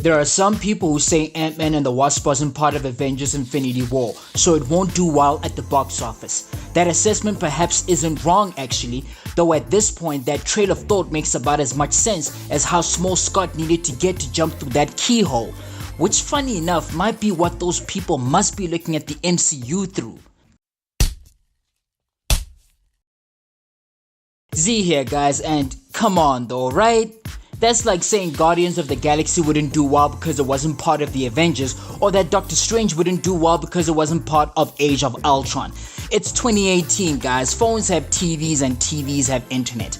There are some people who say Ant-Man and the Wasp wasn't part of Avengers Infinity War, so it won't do well at the box office. That assessment perhaps isn't wrong actually, though at this point that trail of thought makes about as much sense as how small Scott needed to get to jump through that keyhole, which funny enough might be what those people must be looking at the MCU through. Z here guys, and come on though, right? That's like saying Guardians of the Galaxy wouldn't do well because it wasn't part of the Avengers, or that Doctor Strange wouldn't do well because it wasn't part of Age of Ultron. It's 2018 guys, phones have TVs and TVs have internet.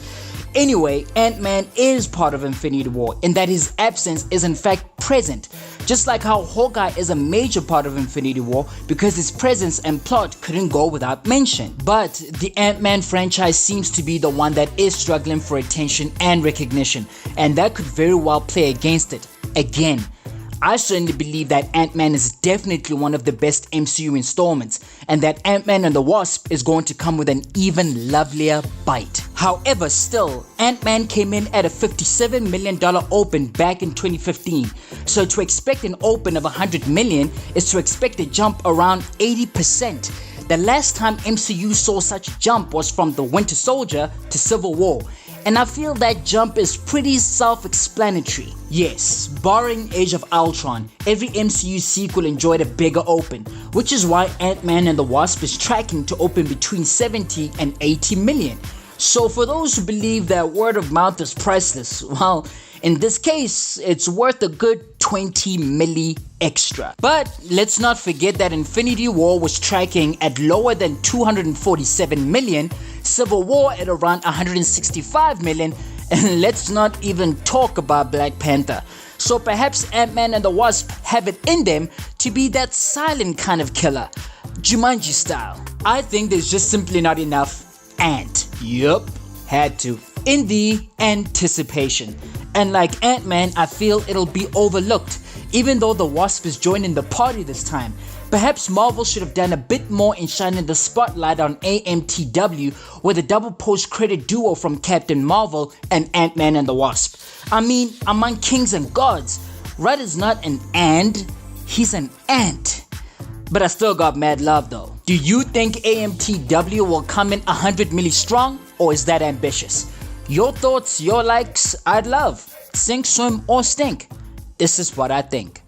Anyway, Ant-Man is part of Infinity War in that his absence is in fact present, just like how Hawkeye is a major part of Infinity War because his presence and plot couldn't go without mention. But the Ant-Man franchise seems to be the one that is struggling for attention and recognition, and that could very well play against it. Again, I certainly believe that Ant-Man is definitely one of the best MCU installments, and that Ant-Man and the Wasp is going to come with an even lovelier bite. However, still, Ant-Man came in at a $57 million open back in 2015, so to expect an open of $100 million is to expect a jump around 80%. The last time MCU saw such a jump was from The Winter Soldier to Civil War, and I feel that jump is pretty self-explanatory. Yes, barring Age of Ultron, every MCU sequel enjoyed a bigger open, which is why Ant-Man and the Wasp is tracking to open between 70 and 80 million. So for those who believe that word of mouth is priceless, well, in this case, it's worth a good 20 milli extra. But let's not forget that Infinity War was tracking at lower than 247 million, Civil War at around 165 million, and let's not even talk about Black Panther. So perhaps Ant-Man and the Wasp have it in them to be that silent kind of killer, Jumanji style. I think there's just simply not enough Ant. Yup, had to. In the anticipation. And like Ant-Man, I feel it'll be overlooked, even though the Wasp is joining the party this time. Perhaps Marvel should have done a bit more in shining the spotlight on AMTW with a double post-credit duo from Captain Marvel and Ant-Man and the Wasp. I mean, among kings and gods, Rudd is not an and, he's an ant. But I still got mad love though. Do you think AMTW will come in 100 milli strong, or is that ambitious? Your thoughts, your likes, I'd love. Sink, swim, or stink. This is what I think.